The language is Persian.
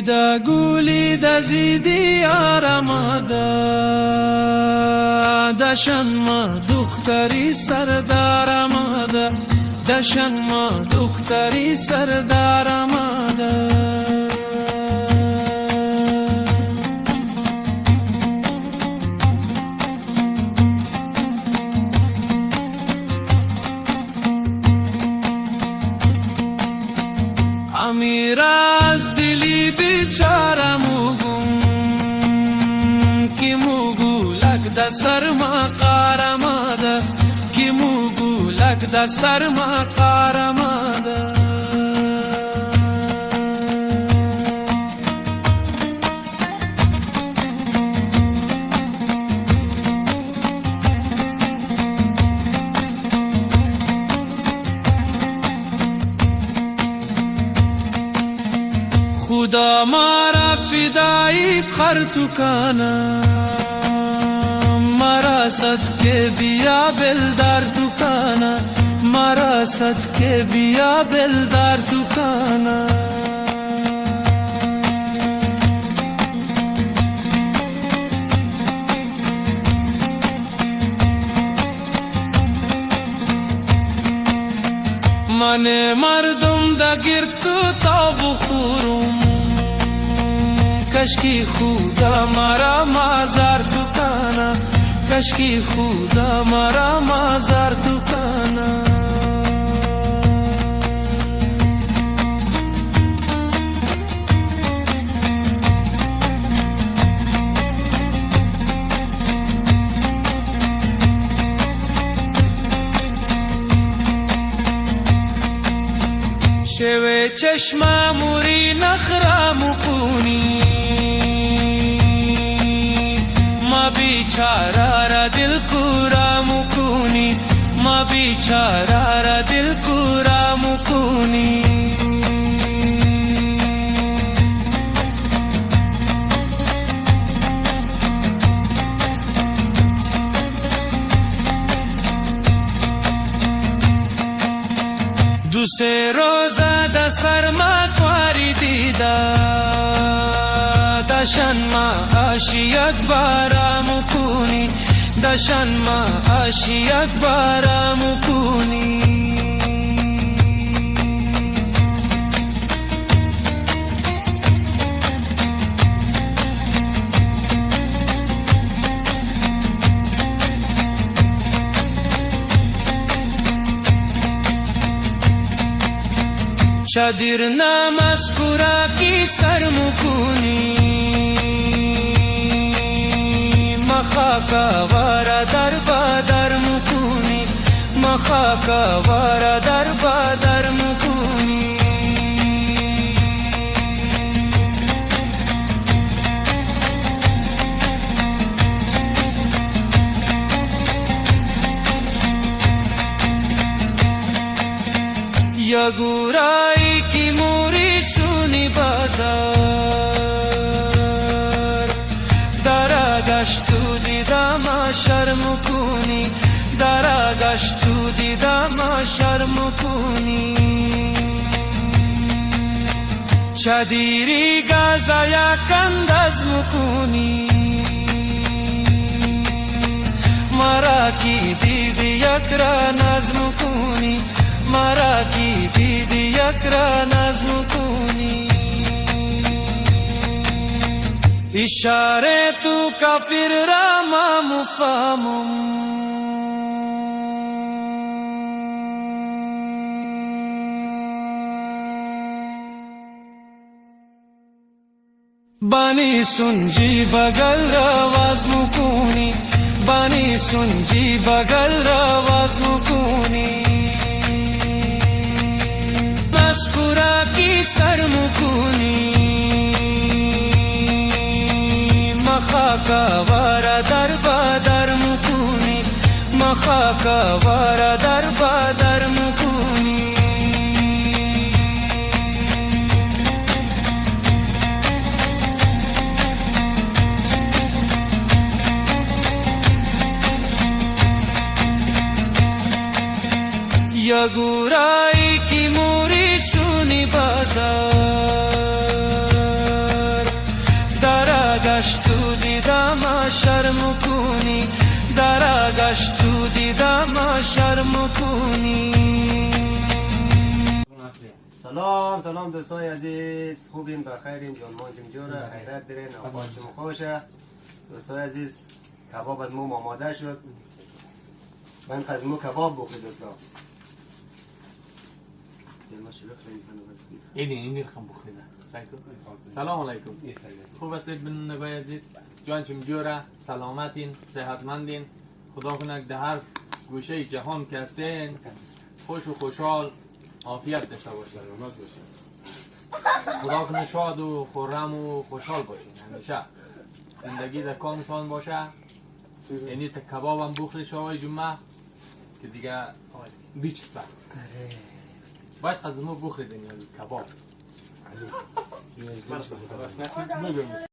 دا گولی دا زیدی آرامادا دشن ما دختری سردارمادا دشن ما دختری سردارمادا امیر از دلی بیچاره موگم کی موگو لگ دا سر ما قارماده کی موگو لگ دا سر ما قارماده خدا مارا فدایت خر تو کانا مرا صد کے بیا بلدار تو کانا مرا صد کے بیا بلدار تو کانا من مردم دا گرتو تا بخورم کشکی خدا مرا مازار تو کانا کشکی خدا مرا مازار تو کانا شوه چشم موری نخرام کنی ما بیچاره را دل کورام کنی ما بیچاره را دل کورام کنی دوسه روزه دا سرما کواری دیده دشن ما عاشیت بارام کنی دشن ما عاشیت بارام کنی شادر نامذکورا کی سر مکنی مخاکا وارا در بادر مکنی مخاکا وارا در بادر مکنی یا گورایی کی موری سونی بازار دارا گشتو دیدم شرم کنی دارا گشتو دیدم شرم کنی چادری گازا یک انداز مکنی مرا کی دیدی یک را نظم کنی مرا کی دیدی یک را نظم کنی اشاره تو کافر را ما مفهمم بانی سنجی بغل را واز مکنی بانی سنجی بغل را واز مکنی مذکورا کی سر مکنی مخاکا وارا در بادر مکنی مخاکا وارا در بادر مکنی یا گورایی کی موری سونی بازار تو دیدم شرم کنی درگش تو دیدم شرم کنی. سلام دوستای عزیز، خوبین؟ بخیرین؟ جان مانجم جوره، خیرت دارین؟ آبادشم خوشه. دوستای عزیز، کباب از مو آماده شد. من از مو کباب بخورید دوستا. اینی رقم بخوریده. سلام علیکم. خوب هستید بینندگان عزیز؟ جانشم جوره، سلامتین، صحتمندین. خدا کنه در هر گوشه جهان که هستین خوش و خوشحال عافیت داشته باشید. خدا کنه شاد و خرم و خوشحال باشین همیشه. زندگی در کامتان باشه. یعنی تا کبابم بخورید شوای جمعه که دیگه بیچسته. باید از ما بخورید این کباب.